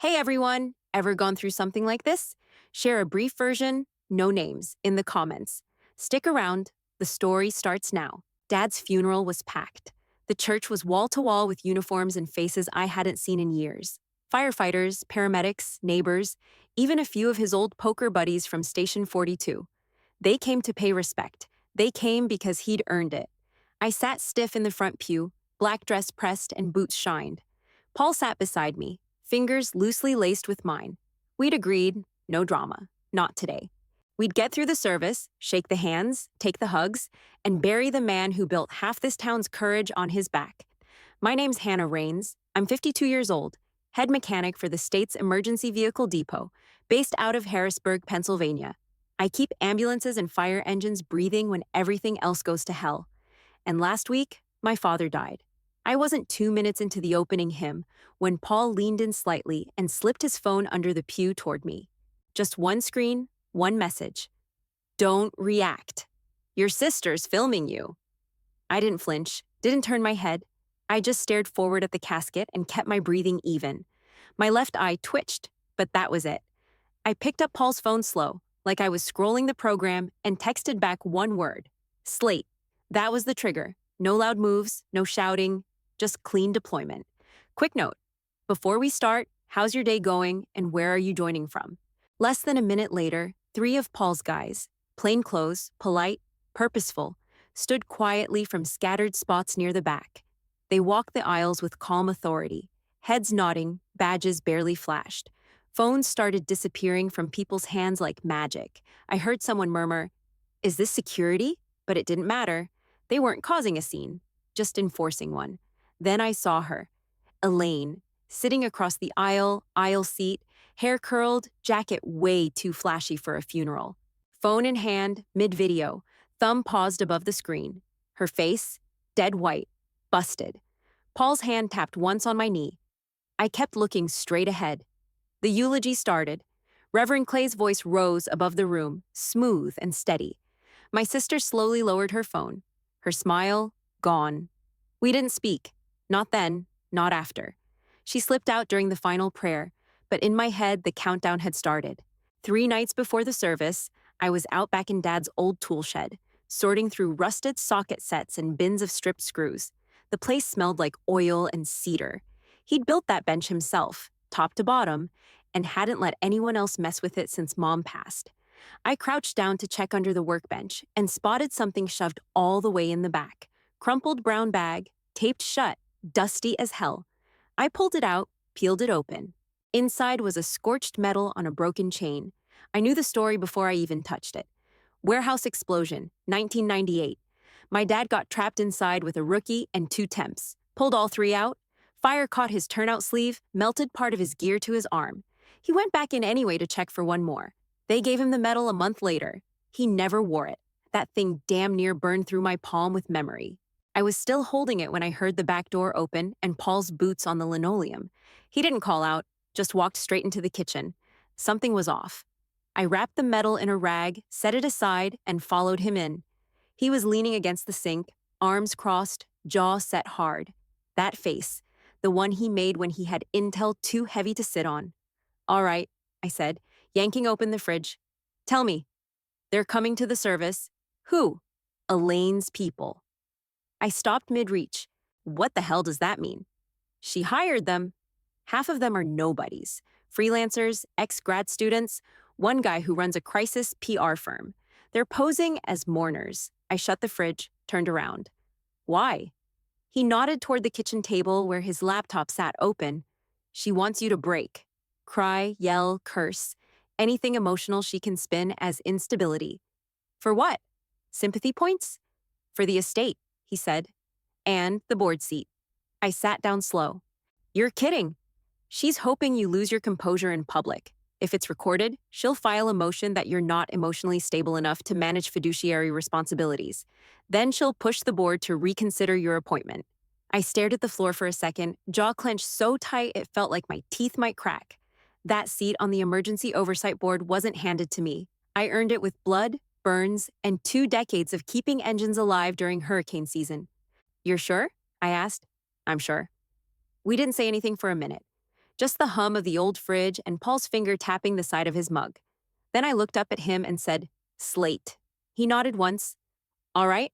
Hey everyone, ever gone through something like this? Share a brief version, no names, in the comments. Stick around, the story starts now. Dad's funeral was packed. The church was wall to wall with uniforms and faces I hadn't seen in years. Firefighters, paramedics, neighbors, even a few of his old poker buddies from Station 42. They came to pay respect. They came because he'd earned it. I sat stiff in the front pew, black dress pressed and boots shined. Paul sat beside me, fingers loosely laced with mine. We'd agreed, no drama, not today. We'd get through the service, shake the hands, take the hugs, and bury the man who built half this town's courage on his back. My name's Hannah Rains. I'm 52 years old, head mechanic for the state's emergency vehicle depot, based out of Harrisburg, Pennsylvania. I keep ambulances and fire engines breathing when everything else goes to hell. And last week, my father died. I wasn't 2 minutes into the opening hymn when Paul leaned in slightly and slipped his phone under the pew toward me. Just one screen, one message. Don't react. Your sister's filming you. I didn't flinch, didn't turn my head. I just stared forward at the casket and kept my breathing even. My left eye twitched, but that was it. I picked up Paul's phone slow, like I was scrolling the program, and texted back one word. Slate. That was the trigger. No loud moves, no shouting, just clean deployment. Quick note. Before we start, how's your day going and where are you joining from? Less than a minute later, three of Paul's guys, plain clothes, polite, purposeful, stood quietly from scattered spots near the back. They walked the aisles with calm authority, heads nodding, badges barely flashed. Phones started disappearing from people's hands like magic. I heard someone murmur, "Is this security?" But it didn't matter. They weren't causing a scene, just enforcing one. Then I saw her, Elaine, sitting across the aisle seat, hair curled, jacket way too flashy for a funeral. Phone in hand, mid-video, thumb paused above the screen. Her face, dead white, busted. Paul's hand tapped once on my knee. I kept looking straight ahead. The eulogy started. Reverend Clay's voice rose above the room, smooth and steady. My sister slowly lowered her phone. Her smile, gone. We didn't speak. Not then, not after. She slipped out during the final prayer, but in my head, the countdown had started. 3 nights before the service, I was out back in Dad's old tool shed, sorting through rusted socket sets and bins of stripped screws. The place smelled like oil and cedar. He'd built that bench himself, top to bottom, and hadn't let anyone else mess with it since Mom passed. I crouched down to check under the workbench and spotted something shoved all the way in the back. Crumpled brown bag, taped shut, dusty as hell. I pulled it out, peeled it open. Inside was a scorched metal on a broken chain. I knew the story before I even touched it. Warehouse explosion, 1998. My dad got trapped inside with a rookie and 2 temps. Pulled all 3 out. Fire caught his turnout sleeve, melted part of his gear to his arm. He went back in anyway to check for one more. They gave him the medal a month later. He never wore it. That thing damn near burned through my palm with memory. I was still holding it when I heard the back door open and Paul's boots on the linoleum. He didn't call out, just walked straight into the kitchen. Something was off. I wrapped the medal in a rag, set it aside, and followed him in. He was leaning against the sink, arms crossed, jaw set hard. That face, the one he made when he had intel too heavy to sit on. "All right," I said, yanking open the fridge. "Tell me." "They're coming to the service." "Who?" "Elaine's people." I stopped mid-reach. What the hell does that mean? "She hired them." Half of them are nobodies. Freelancers, ex-grad students, one guy who runs a crisis PR firm. They're posing as mourners. I shut the fridge, turned around. "Why?" He nodded toward the kitchen table where his laptop sat open. "She wants you to break. Cry, yell, curse. Anything emotional she can spin as instability." "For what?" "Sympathy points?" "For the estate," he said. "And the board seat." I sat down slow. "You're kidding. She's hoping you lose your composure in public. If it's recorded, she'll file a motion that you're not emotionally stable enough to manage fiduciary responsibilities. Then she'll push the board to reconsider your appointment." I stared at the floor for a second, jaw clenched so tight it felt like my teeth might crack. That seat on the emergency oversight board wasn't handed to me. I earned it with blood, burns, and 2 decades of keeping engines alive during hurricane season. "You're sure?" I asked. "I'm sure." We didn't say anything for a minute. Just the hum of the old fridge and Paul's finger tapping the side of his mug. Then I looked up at him and said, "Slate." He nodded once. "All right,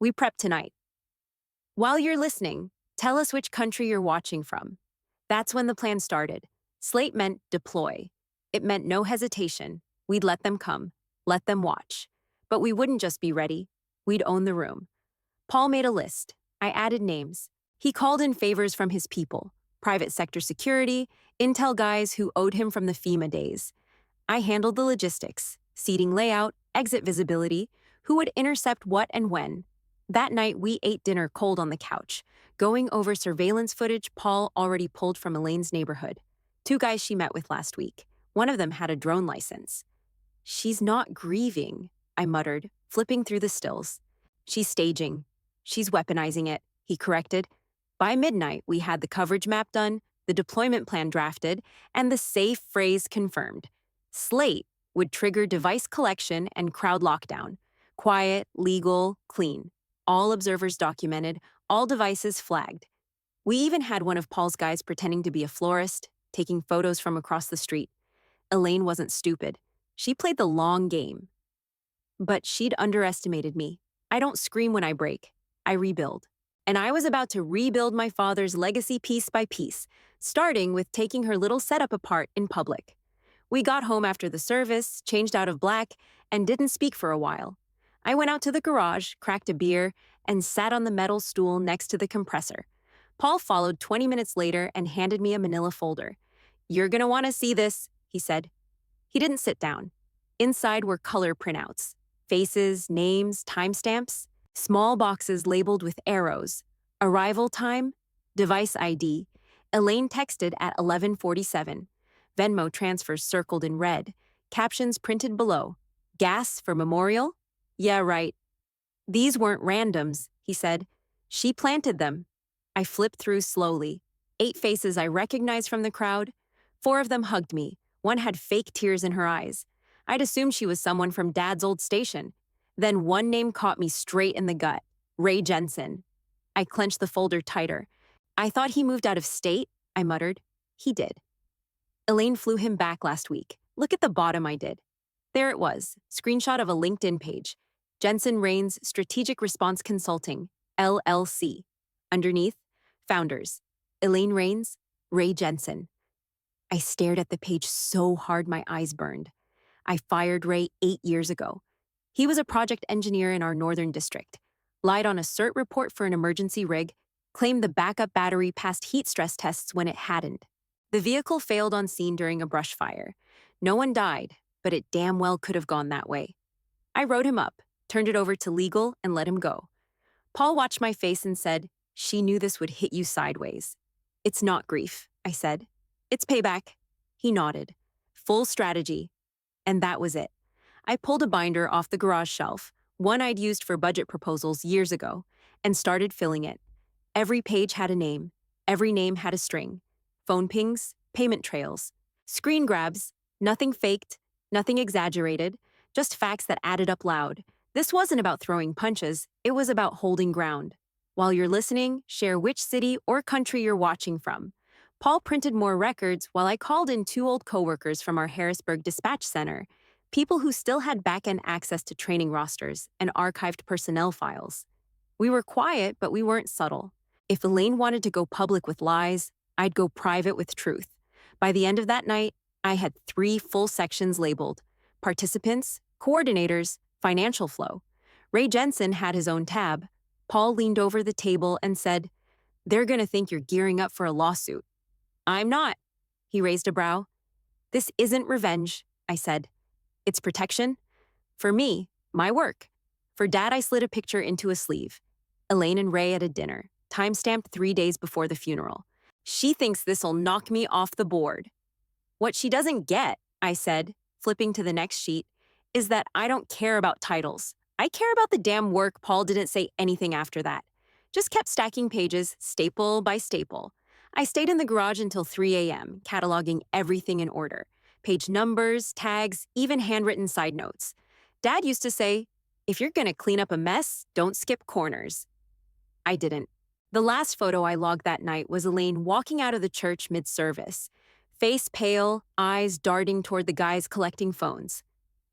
we prep tonight. While you're listening, tell us which country you're watching from." That's when the plan started. Slate meant deploy. It meant no hesitation. We'd let them come, let them watch. But we wouldn't just be ready. We'd own the room. Paul made a list. I added names. He called in favors from his people, private sector security, intel guys who owed him from the FEMA days. I handled the logistics, seating layout, exit visibility, who would intercept what and when. That night, we ate dinner cold on the couch, going over surveillance footage Paul already pulled from Elaine's neighborhood. 2 guys she met with last week. One of them had a drone license. "She's not grieving," I muttered, flipping through the stills. "She's staging. She's weaponizing it," he corrected. By midnight, we had the coverage map done, the deployment plan drafted, and the safe phrase confirmed. Slate would trigger device collection and crowd lockdown. Quiet, legal, clean. All observers documented, all devices flagged. We even had one of Paul's guys pretending to be a florist, taking photos from across the street. Elaine wasn't stupid. She played the long game. But she'd underestimated me. I don't scream when I break. I rebuild. And I was about to rebuild my father's legacy piece by piece, starting with taking her little setup apart in public. We got home after the service, changed out of black, and didn't speak for a while. I went out to the garage, cracked a beer, and sat on the metal stool next to the compressor. Paul followed 20 minutes later and handed me a manila folder. "You're gonna want to see this," he said. He didn't sit down. Inside were color printouts. Faces, names, timestamps. Small boxes labeled with arrows. Arrival time, device ID. Elaine texted at 11:47. Venmo transfers circled in red. Captions printed below. "Gas for memorial?" "Yeah, right." "These weren't randoms," he said. "She planted them." I flipped through slowly. 8 faces I recognized from the crowd. 4 of them hugged me. One had fake tears in her eyes. I'd assumed she was someone from Dad's old station. Then one name caught me straight in the gut. Ray Jensen. I clenched the folder tighter. "I thought he moved out of state," I muttered. "He did." Elaine flew him back last week. Look at the bottom I did. There it was, screenshot of a LinkedIn page. Jensen Rains Strategic Response Consulting, LLC. Underneath, founders. Elaine Rains, Ray Jensen. I stared at the page so hard my eyes burned. I fired Ray 8 years ago. He was a project engineer in our northern district, lied on a CERT report for an emergency rig, claimed the backup battery passed heat stress tests when it hadn't. The vehicle failed on scene during a brush fire. No one died, but it damn well could have gone that way. I wrote him up, turned it over to legal, and let him go. Paul watched my face and said, "She knew this would hit you sideways." "It's not grief," I said. "It's payback." He nodded. "Full strategy." And that was it. I pulled a binder off the garage shelf, one I'd used for budget proposals years ago, and started filling it. Every page had a name. Every name had a string. Phone pings, payment trails, screen grabs, nothing faked, nothing exaggerated, just facts that added up loud. This wasn't about throwing punches, it was about holding ground. While you're listening, share which city or country you're watching from. Paul printed more records while I called in 2 old coworkers from our Harrisburg dispatch center, people who still had back-end access to training rosters and archived personnel files. We were quiet, but we weren't subtle. If Elaine wanted to go public with lies, I'd go private with truth. By the end of that night, I had 3 full sections labeled: participants, coordinators, financial flow. Ray Jensen had his own tab. Paul leaned over the table and said, "They're gonna think you're gearing up for a lawsuit." "I'm not." He raised a brow. "This isn't revenge," I said. "It's protection. For me, my work." For Dad, I slid a picture into a sleeve. Elaine and Ray at a dinner, time-stamped 3 days before the funeral. "She thinks this'll knock me off the board." "What she doesn't get," I said, flipping to the next sheet, "is that I don't care about titles. I care about the damn work." Paul didn't say anything after that. Just kept stacking pages, staple by staple. I stayed in the garage until 3 a.m., cataloging everything in order. Page numbers, tags, even handwritten side notes. Dad used to say, "If you're gonna clean up a mess, don't skip corners." I didn't. The last photo I logged that night was Elaine walking out of the church mid-service, face pale, eyes darting toward the guys collecting phones.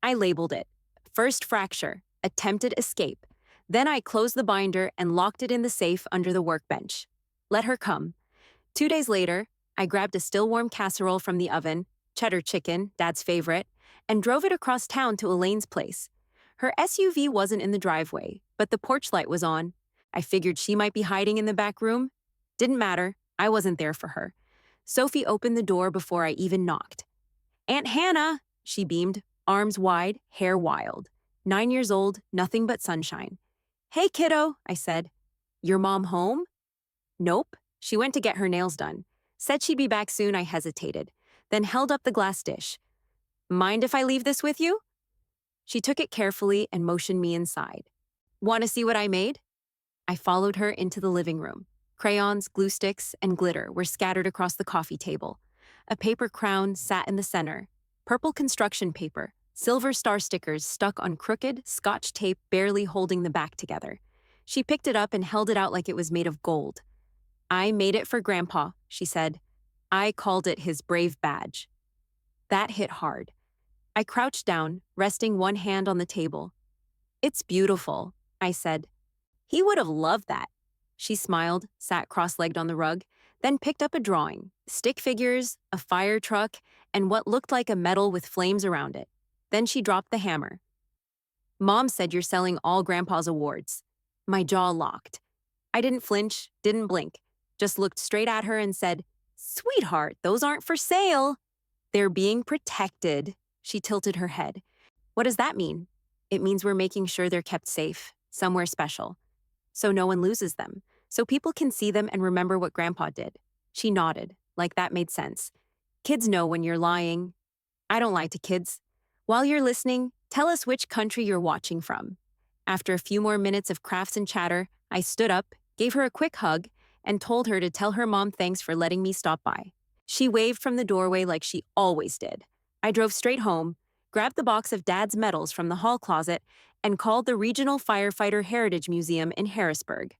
I labeled it first fracture, attempted escape. Then I closed the binder and locked it in the safe under the workbench. Let her come. 2 days later, I grabbed a still warm casserole from the oven, cheddar chicken, Dad's favorite, and drove it across town to Elaine's place. Her SUV wasn't in the driveway, but the porch light was on. I figured she might be hiding in the back room. Didn't matter, I wasn't there for her. Sophie opened the door before I even knocked. "Aunt Hannah," she beamed, arms wide, hair wild. 9 years old, nothing but sunshine. "Hey, kiddo," I said. "Your mom home?" "Nope. She went to get her nails done. Said she'd be back soon." I hesitated, then held up the glass dish. "Mind if I leave this with you?" She took it carefully and motioned me inside. "Want to see what I made?" I followed her into the living room. Crayons, glue sticks, and glitter were scattered across the coffee table. A paper crown sat in the center. Purple construction paper, silver star stickers stuck on crooked, Scotch tape barely holding the back together. She picked it up and held it out like it was made of gold. "I made it for Grandpa," she said. "I called it his brave badge." That hit hard. I crouched down, resting one hand on the table. "It's beautiful," I said. "He would have loved that." She smiled, sat cross-legged on the rug, then picked up a drawing, stick figures, a fire truck, and what looked like a medal with flames around it. Then she dropped the hammer. "Mom said you're selling all Grandpa's awards." My jaw locked. I didn't flinch, didn't blink, just looked straight at her and said, "Sweetheart, those aren't for sale." "They're being protected." She tilted her head. "What does that mean?" "It means we're making sure they're kept safe, somewhere special, so no one loses them, so people can see them and remember what Grandpa did." She nodded, like that made sense. "Kids know when you're lying." "I don't lie to kids." "While you're listening, tell us which country you're watching from." After a few more minutes of crafts and chatter, I stood up, gave her a quick hug, and told her to tell her mom thanks for letting me stop by. She waved from the doorway like she always did. I drove straight home, grabbed the box of Dad's medals from the hall closet, and called the Regional Firefighter Heritage Museum in Harrisburg.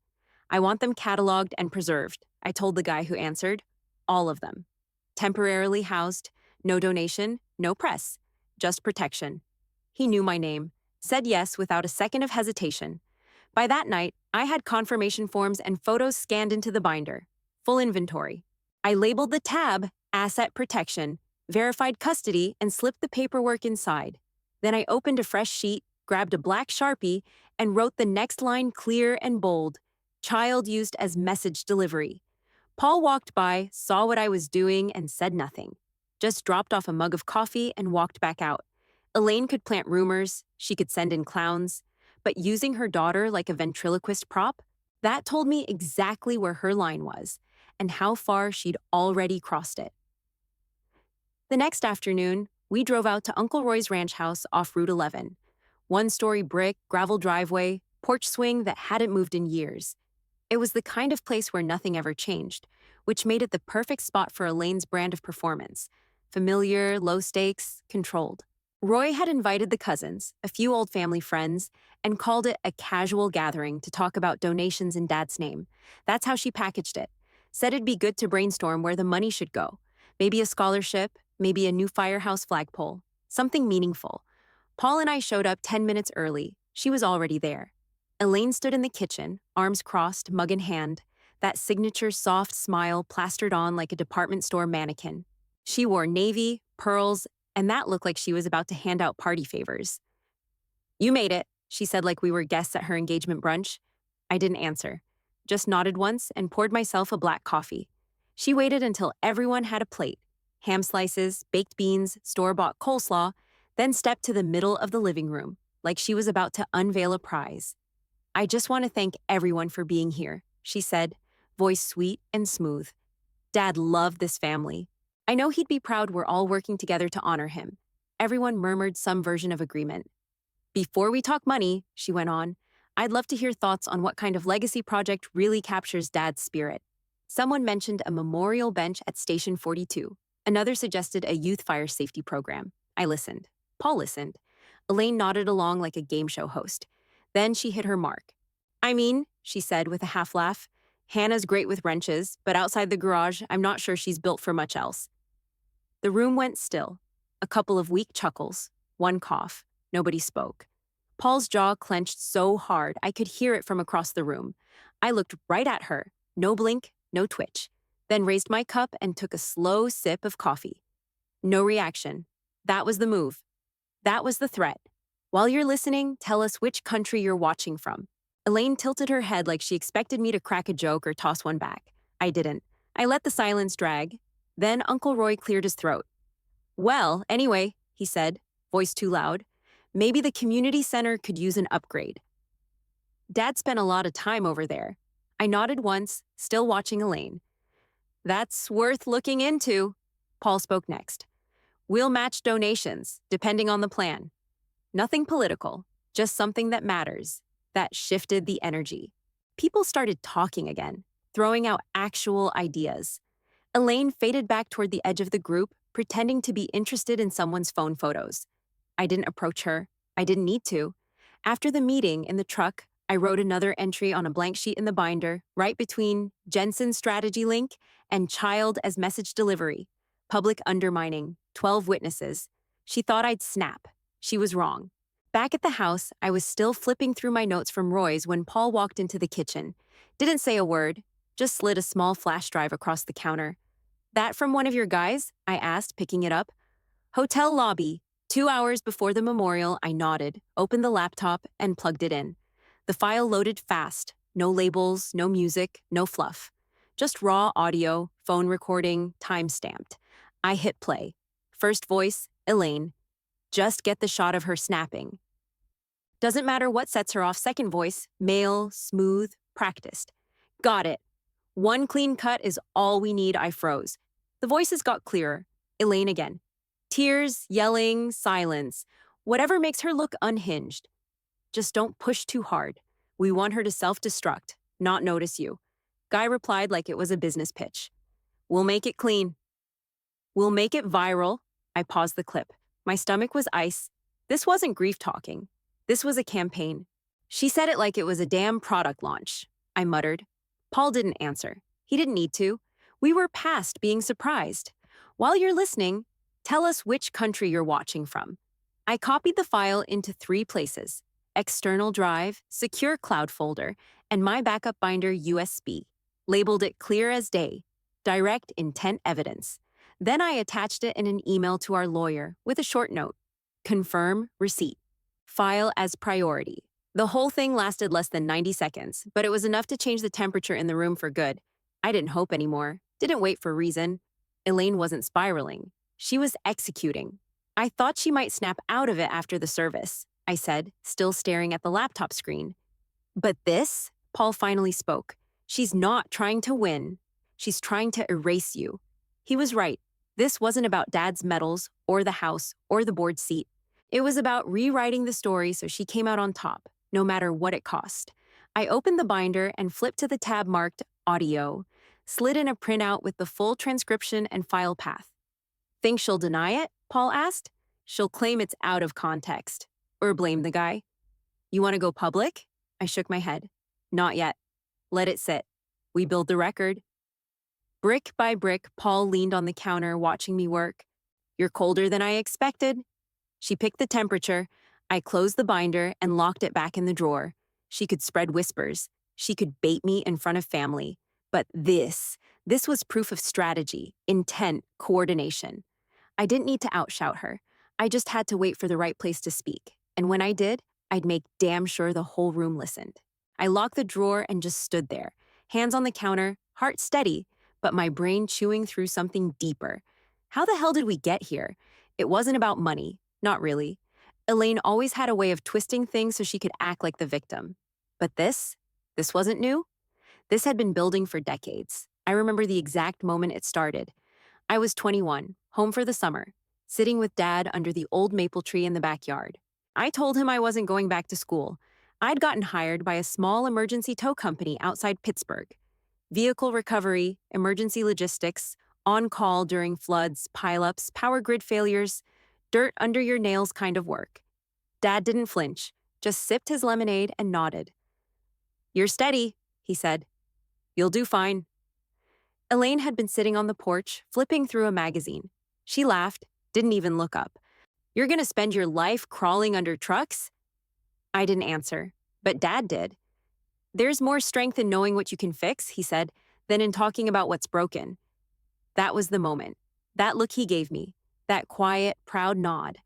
"I want them cataloged and preserved," I told the guy who answered. "All of them. Temporarily housed, no donation, no press, just protection." He knew my name, said yes without a second of hesitation. By that night, I had confirmation forms and photos scanned into the binder. Full inventory. I labeled the tab Asset Protection, verified custody, and slipped the paperwork inside. Then I opened a fresh sheet, grabbed a black Sharpie, and wrote the next line clear and bold: "Child used as message delivery." Paul walked by, saw what I was doing, and said nothing. Just dropped off a mug of coffee and walked back out. Elaine could plant rumors, she could send in clowns, but using her daughter like a ventriloquist prop, that told me exactly where her line was and how far she'd already crossed it. The next afternoon, we drove out to Uncle Roy's ranch house off Route 11. One-story brick, gravel driveway, porch swing that hadn't moved in years. It was the kind of place where nothing ever changed, which made it the perfect spot for Elaine's brand of performance. Familiar, low stakes, controlled. Roy had invited the cousins, a few old family friends, and called it a casual gathering to talk about donations in Dad's name. That's how she packaged it. Said it'd be good to brainstorm where the money should go. Maybe a scholarship, maybe a new firehouse flagpole. Something meaningful. Paul and I showed up 10 minutes early. She was already there. Elaine stood in the kitchen, arms crossed, mug in hand, that signature soft smile plastered on like a department store mannequin. She wore navy, pearls, and that looked like she was about to hand out party favors. "You made it," she said like we were guests at her engagement brunch. I didn't answer, just nodded once and poured myself a black coffee. She waited until everyone had a plate, ham slices, baked beans, store-bought coleslaw, then stepped to the middle of the living room, like she was about to unveil a prize. "I just want to thank everyone for being here," she said, voice sweet and smooth. "Dad loved this family. I know he'd be proud we're all working together to honor him." Everyone murmured some version of agreement. "Before we talk money," she went on, "I'd love to hear thoughts on what kind of legacy project really captures Dad's spirit." Someone mentioned a memorial bench at Station 42. Another suggested a youth fire safety program. I listened. Paul listened. Elaine nodded along like a game show host. Then she hit her mark. "I mean," she said with a half laugh, Hannah's great with wrenches, but outside the garage, I'm not sure she's built for much else. The room went still. A couple of weak chuckles, one cough. Nobody spoke. Paul's jaw clenched so hard I could hear it from across the room. I looked right at her, no blink, no twitch, then raised my cup and took a slow sip of coffee. No reaction. That was the move. That was the threat. While you're listening, tell us which country you're watching from. Elaine tilted her head like she expected me to crack a joke or toss one back. I didn't. I let the silence drag. Then Uncle Roy cleared his throat. Well, anyway, he said, voice too loud, maybe the community center could use an upgrade. Dad spent a lot of time over there. I nodded once, still watching Elaine. That's worth looking into. Paul spoke next. We'll match donations, depending on the plan. Nothing political, just something that matters. That shifted the energy. People started talking again, throwing out actual ideas. Elaine faded back toward the edge of the group, pretending to be interested in someone's phone photos. I didn't approach her. I didn't need to. After the meeting in the truck, I wrote another entry on a blank sheet in the binder, right between Jensen's strategy link and child as message delivery. Public undermining, 12 witnesses. She thought I'd snap. She was wrong. Back at the house, I was still flipping through my notes from Roy's when Paul walked into the kitchen. Didn't say a word, just slid a small flash drive across the counter. That from one of your guys? I asked, picking it up. Hotel lobby. 2 hours before the memorial, I nodded, opened the laptop, and plugged it in. The file loaded fast. No labels, no music, no fluff. Just raw audio, phone recording, time-stamped. I hit play. First voice, Elaine. Just get the shot of her snapping. Doesn't matter what sets her off. Second voice, male, smooth, practiced. Got it. One clean cut is all we need. I froze. The voices got clearer. Elaine again. Tears, yelling, silence. Whatever makes her look unhinged. Just don't push too hard. We want her to self-destruct, not notice you. Guy replied like it was a business pitch. We'll make it clean. We'll make it viral. I paused the clip. My stomach was ice. This wasn't grief talking. This was a campaign. She said it like it was a damn product launch. I muttered. Paul didn't answer. He didn't need to. We were past being surprised. While you're listening, tell us which country you're watching from. I copied the file into 3 places: external drive, secure cloud folder, and my backup binder USB. Labeled it clear as day, direct intent evidence. Then I attached it in an email to our lawyer with a short note. Confirm receipt. File as priority. The whole thing lasted less than 90 seconds, but it was enough to change the temperature in the room for good. I didn't hope anymore. Didn't wait for reason. Elaine wasn't spiraling. She was executing. I thought she might snap out of it after the service, I said, still staring at the laptop screen. But this, Paul finally spoke. She's not trying to win. She's trying to erase you. He was right. This wasn't about Dad's medals or the house or the board seat. It was about rewriting the story so she came out on top, no matter what it cost. I opened the binder and flipped to the tab marked Audio, slid in a printout with the full transcription and file path. Think she'll deny it? Paul asked. She'll claim it's out of context. Or blame the guy. You want to go public? I shook my head. Not yet. Let it sit. We build the record. Brick by brick, Paul leaned on the counter, watching me work. You're colder than I expected. She picked the temperature. I closed the binder and locked it back in the drawer. She could spread whispers. She could bait me in front of family. But this was proof of strategy, intent, coordination. I didn't need to outshout her. I just had to wait for the right place to speak. And when I did, I'd make damn sure the whole room listened. I locked the drawer and just stood there, hands on the counter, heart steady, but my brain chewing through something deeper. How the hell did we get here? It wasn't about money. Not really. Elaine always had a way of twisting things so she could act like the victim. But this wasn't new. This had been building for decades. I remember the exact moment it started. I was 21, home for the summer, sitting with Dad under the old maple tree in the backyard. I told him I wasn't going back to school. I'd gotten hired by a small emergency tow company outside Pittsburgh. Vehicle recovery, emergency logistics, on-call during floods, pileups, power grid failures, dirt under your nails kind of work. Dad didn't flinch, just sipped his lemonade and nodded. You're steady, he said. You'll do fine. Elaine had been sitting on the porch, flipping through a magazine. She laughed, didn't even look up. You're gonna spend your life crawling under trucks? I didn't answer, but Dad did. There's more strength in knowing what you can fix, he said, than in talking about what's broken. That was the moment. That look he gave me, that quiet, proud nod.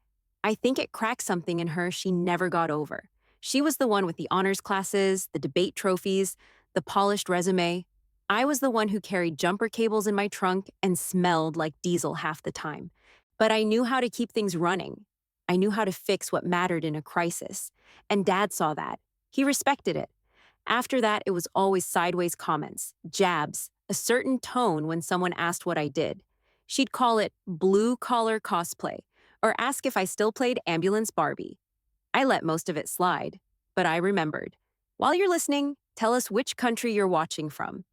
I think it cracked something in her she never got over. She was the one with the honors classes, the debate trophies, the polished resume. I was the one who carried jumper cables in my trunk and smelled like diesel half the time. But I knew how to keep things running. I knew how to fix what mattered in a crisis. And Dad saw that. He respected it. After that, it was always sideways comments, jabs, a certain tone when someone asked what I did. She'd call it blue-collar cosplay, or ask if I still played Ambulance Barbie. I let most of it slide, but I remembered. While you're listening, tell us which country you're watching from.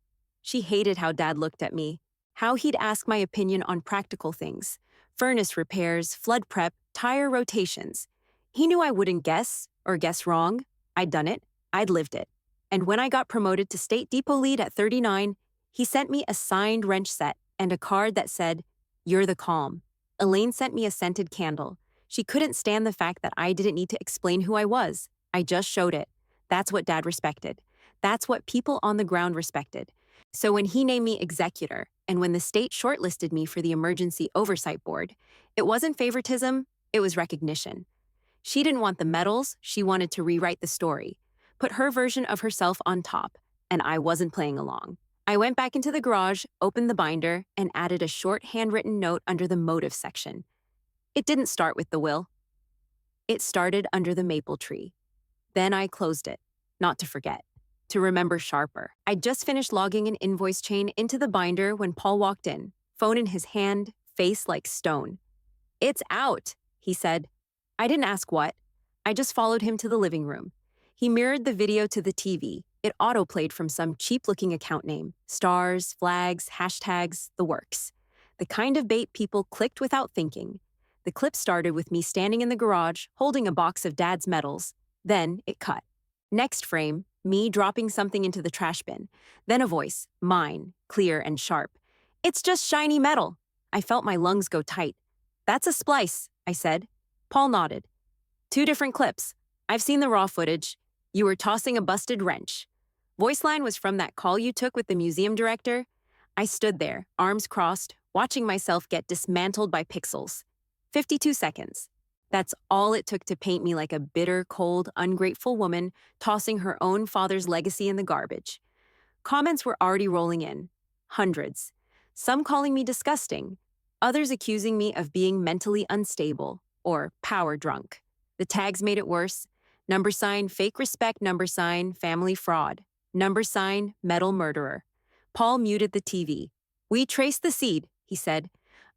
She hated how Dad looked at me, how he'd ask my opinion on practical things, furnace repairs, flood prep, tire rotations. He knew I wouldn't guess or guess wrong. I'd done it. I'd lived it. And when I got promoted to state depot lead at 39, he sent me a signed wrench set and a card that said, "You're the calm." Elaine sent me a scented candle. She couldn't stand the fact that I didn't need to explain who I was. I just showed it. That's what Dad respected. That's what people on the ground respected. So when he named me executor, and when the state shortlisted me for the Emergency Oversight Board, it wasn't favoritism, it was recognition. She didn't want the medals, she wanted to rewrite the story, put her version of herself on top, and I wasn't playing along. I went back into the garage, opened the binder, and added a short handwritten note under the motive section. It didn't start with the will. It started under the maple tree. Then I closed it, not to forget, to remember sharper. I'd just finished logging an invoice chain into the binder when Paul walked in, phone in his hand, face like stone. "It's out," he said. I didn't ask what. I just followed him to the living room. He mirrored the video to the TV. It autoplayed from some cheap-looking account name. Stars, flags, hashtags, the works. The kind of bait people clicked without thinking. The clip started with me standing in the garage, holding a box of Dad's medals. Then it cut. Next frame, me dropping something into the trash bin. Then a voice, mine, clear and sharp. "It's just shiny metal." I felt my lungs go tight. "That's a splice," I said. Paul nodded. "Two different clips. I've seen the raw footage. You were tossing a busted wrench. Voice line was from that call you took with the museum director." I stood there, arms crossed, watching myself get dismantled by pixels. 52 seconds. That's all it took to paint me like a bitter, cold, ungrateful woman tossing her own father's legacy in the garbage. Comments were already rolling in. Hundreds. Some calling me disgusting. Others accusing me of being mentally unstable or power drunk. The tags made it worse. # fake respect #, family fraud. # metal murderer. Paul muted the TV. "We traced the seed," he said.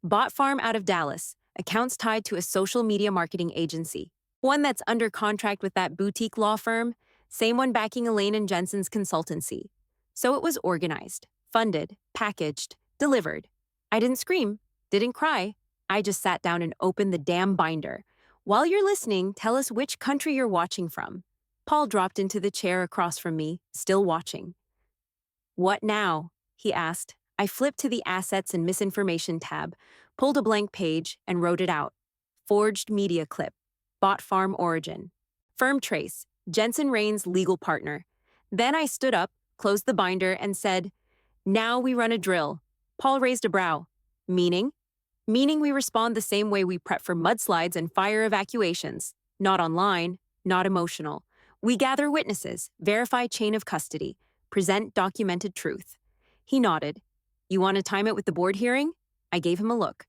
"Bot farm out of Dallas. Accounts tied to a social media marketing agency. One that's under contract with that boutique law firm. Same one backing Elaine and Jensen's consultancy. So it was organized, funded, packaged, delivered. I didn't scream, didn't cry. I just sat down and opened the damn binder. While you're listening, tell us which country you're watching from." Paul dropped into the chair across from me, still watching. "What now?" he asked. I flipped to the Assets and Misinformation tab, pulled a blank page, and wrote it out. Forged media clip. Bot farm origin. Firm trace. Jensen Rain's legal partner. Then I stood up, closed the binder, and said, "Now we run a drill." Paul raised a brow. "Meaning?" "Meaning we respond the same way we prep for mudslides and fire evacuations. Not online, not emotional. We gather witnesses, verify chain of custody, present documented truth." He nodded. "You want to time it with the board hearing?" I gave him a look.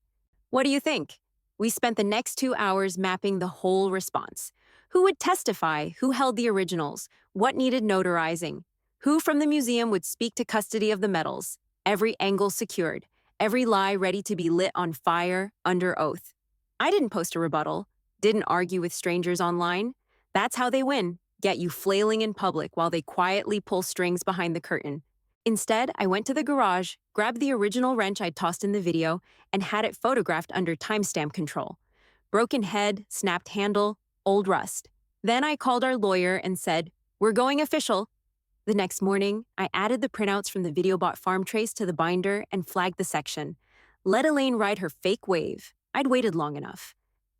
"What do you think?" We spent the next 2 hours mapping the whole response. Who would testify? Who held the originals? What needed notarizing? Who from the museum would speak to custody of the medals? Every angle secured. Every lie ready to be lit on fire, under oath. I didn't post a rebuttal, didn't argue with strangers online. That's how they win, get you flailing in public while they quietly pull strings behind the curtain. Instead, I went to the garage, grabbed the original wrench I'd tossed in the video, and had it photographed under timestamp control. Broken head, snapped handle, old rust. Then I called our lawyer and said, "We're going official." The next morning, I added the printouts from the video bot farm trace to the binder and flagged the section. Let Elaine ride her fake wave. I'd waited long enough.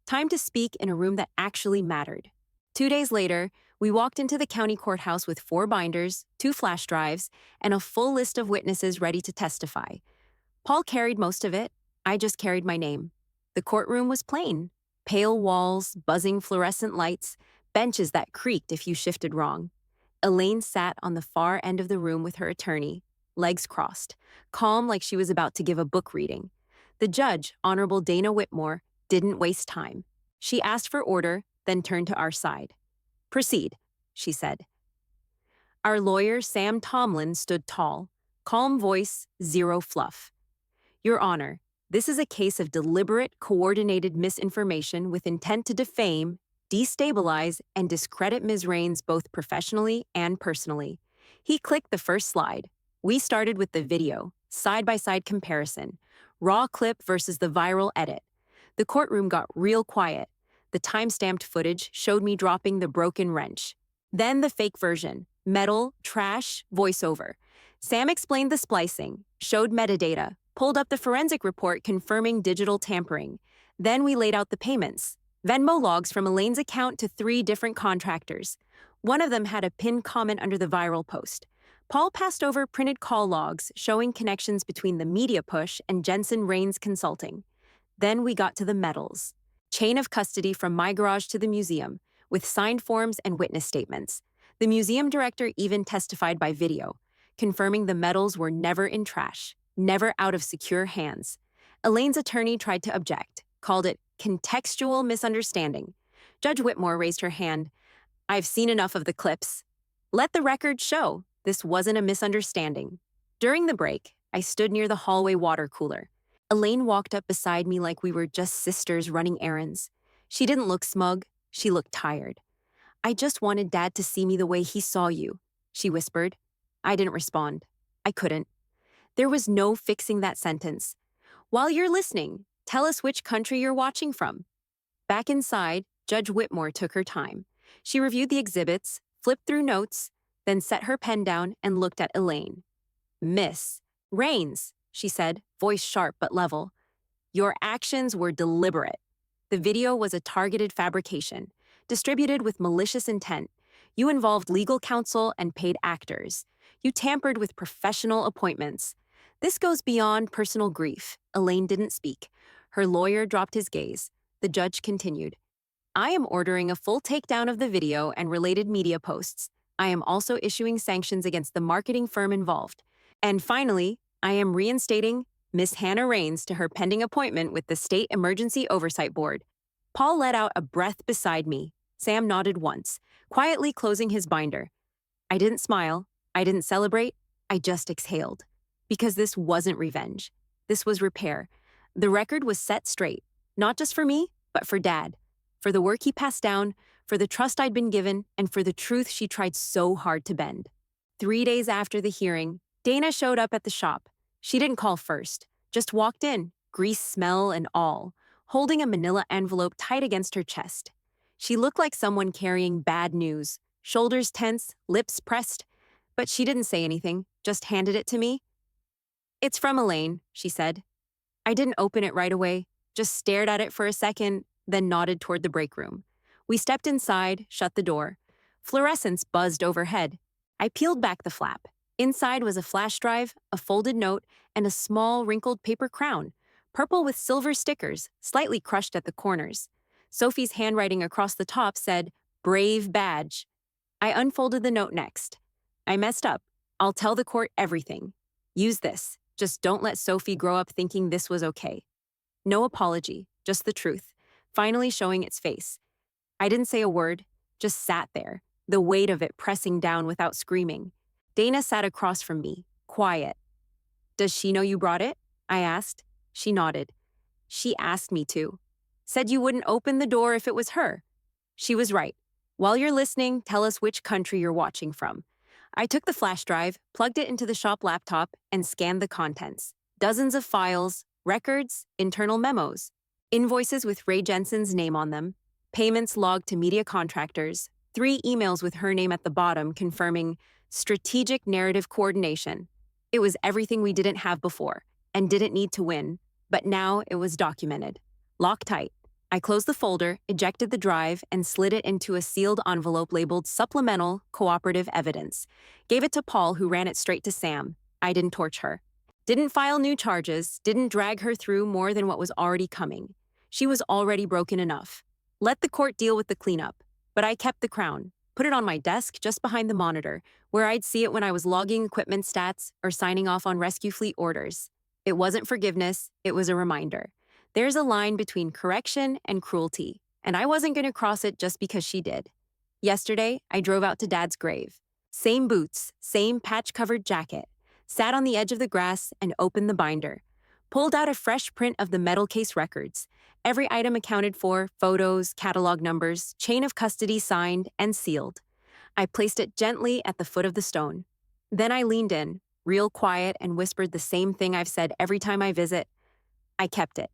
Time to speak in a room that actually mattered. 2 days later, we walked into the county courthouse with 4 binders, 2 flash drives, and a full list of witnesses ready to testify. Paul carried most of it. I just carried my name. The courtroom was plain. Pale walls, buzzing fluorescent lights, benches that creaked if you shifted wrong. Elaine sat on the far end of the room with her attorney, legs crossed, calm like she was about to give a book reading. The judge, Honorable Dana Whitmore, didn't waste time. She asked for order, then turned to our side. "Proceed," she said. Our lawyer, Sam Tomlin, stood tall. Calm voice, zero fluff. "Your Honor, this is a case of deliberate, coordinated misinformation with intent to defame, destabilize, and discredit Ms. Rains both professionally and personally." He clicked the first slide. We started with the video, side-by-side comparison, raw clip versus the viral edit. The courtroom got real quiet. The time-stamped footage showed me dropping the broken wrench. Then the fake version, metal, trash, voiceover. Sam explained the splicing, showed metadata, pulled up the forensic report confirming digital tampering. Then we laid out the payments. Venmo logs from Elaine's account to 3 different contractors. One of them had a pinned comment under the viral post. Paul passed over printed call logs showing connections between the media push and Jensen Rains Consulting. Then we got to the medals. Chain of custody from my garage to the museum, with signed forms and witness statements. The museum director even testified by video, confirming the medals were never in trash, never out of secure hands. Elaine's attorney tried to object, called it contextual misunderstanding. Judge Whitmore raised her hand. "I've seen enough of the clips. Let the record show this wasn't a misunderstanding." During the break, I stood near the hallway water cooler. Elaine walked up beside me like we were just sisters running errands. She didn't look smug. She looked tired. "I just wanted Dad to see me the way he saw you," she whispered. I didn't respond. I couldn't. There was no fixing that sentence. "While you're listening, tell us which country you're watching from." Back inside, Judge Whitmore took her time. She reviewed the exhibits, flipped through notes, then set her pen down and looked at Elaine. "Miss Rains," she said, voice sharp but level, "your actions were deliberate. The video was a targeted fabrication, distributed with malicious intent. You involved legal counsel and paid actors. You tampered with professional appointments. This goes beyond personal grief." Elaine didn't speak. Her lawyer dropped his gaze. The judge continued. "I am ordering a full takedown of the video and related media posts. I am also issuing sanctions against the marketing firm involved. And finally, I am reinstating Miss Hannah Rains to her pending appointment with the State Emergency Oversight Board." Paul let out a breath beside me. Sam nodded once, quietly closing his binder. I didn't smile. I didn't celebrate. I just exhaled. Because this wasn't revenge. This was repair. The record was set straight, not just for me, but for Dad. For the work he passed down, for the trust I'd been given, and for the truth she tried so hard to bend. 3 days after the hearing, Dana showed up at the shop. She didn't call first, just walked in, grease smell and all, holding a manila envelope tight against her chest. She looked like someone carrying bad news, shoulders tense, lips pressed, but she didn't say anything, just handed it to me. "It's from Elaine," she said. I didn't open it right away, just stared at it for a second, then nodded toward the break room. We stepped inside, shut the door. Fluorescence buzzed overhead. I peeled back the flap. Inside was a flash drive, a folded note, and a small, wrinkled paper crown, purple with silver stickers, slightly crushed at the corners. Sophie's handwriting across the top said, "Brave Badge." I unfolded the note next. "I messed up. I'll tell the court everything. Use this. Just don't let Sophie grow up thinking this was okay." No apology, just the truth, finally showing its face. I didn't say a word, just sat there, the weight of it pressing down without screaming. Dana sat across from me, quiet. "Does she know you brought it?" I asked. She nodded. "She asked me to. Said you wouldn't open the door if it was her." She was right. "While you're listening, tell us which country you're watching from." I took the flash drive, plugged it into the shop laptop, and scanned the contents. Dozens of files, records, internal memos, invoices with Ray Jensen's name on them, payments logged to media contractors, 3 emails with her name at the bottom confirming Strategic narrative coordination. It was everything we didn't have before and didn't need to win, but now it was documented. Lock tight. I closed the folder, ejected the drive, and slid it into a sealed envelope labeled Supplemental Cooperative Evidence. Gave it to Paul, who ran it straight to Sam. I didn't torch her. Didn't file new charges, didn't drag her through more than what was already coming. She was already broken enough. Let the court deal with the cleanup. But I kept the crown, put it on my desk just behind the monitor, where I'd see it when I was logging equipment stats or signing off on rescue fleet orders. It wasn't forgiveness, it was a reminder. There's a line between correction and cruelty, and I wasn't going to cross it just because she did. Yesterday, I drove out to Dad's grave. Same boots, same patch-covered jacket. Sat on the edge of the grass and opened the binder. Pulled out a fresh print of the metal case records. Every item accounted for, photos, catalog numbers, chain of custody signed and sealed. I placed it gently at the foot of the stone. Then I leaned in, real quiet, and whispered the same thing I've said every time I visit. I kept it.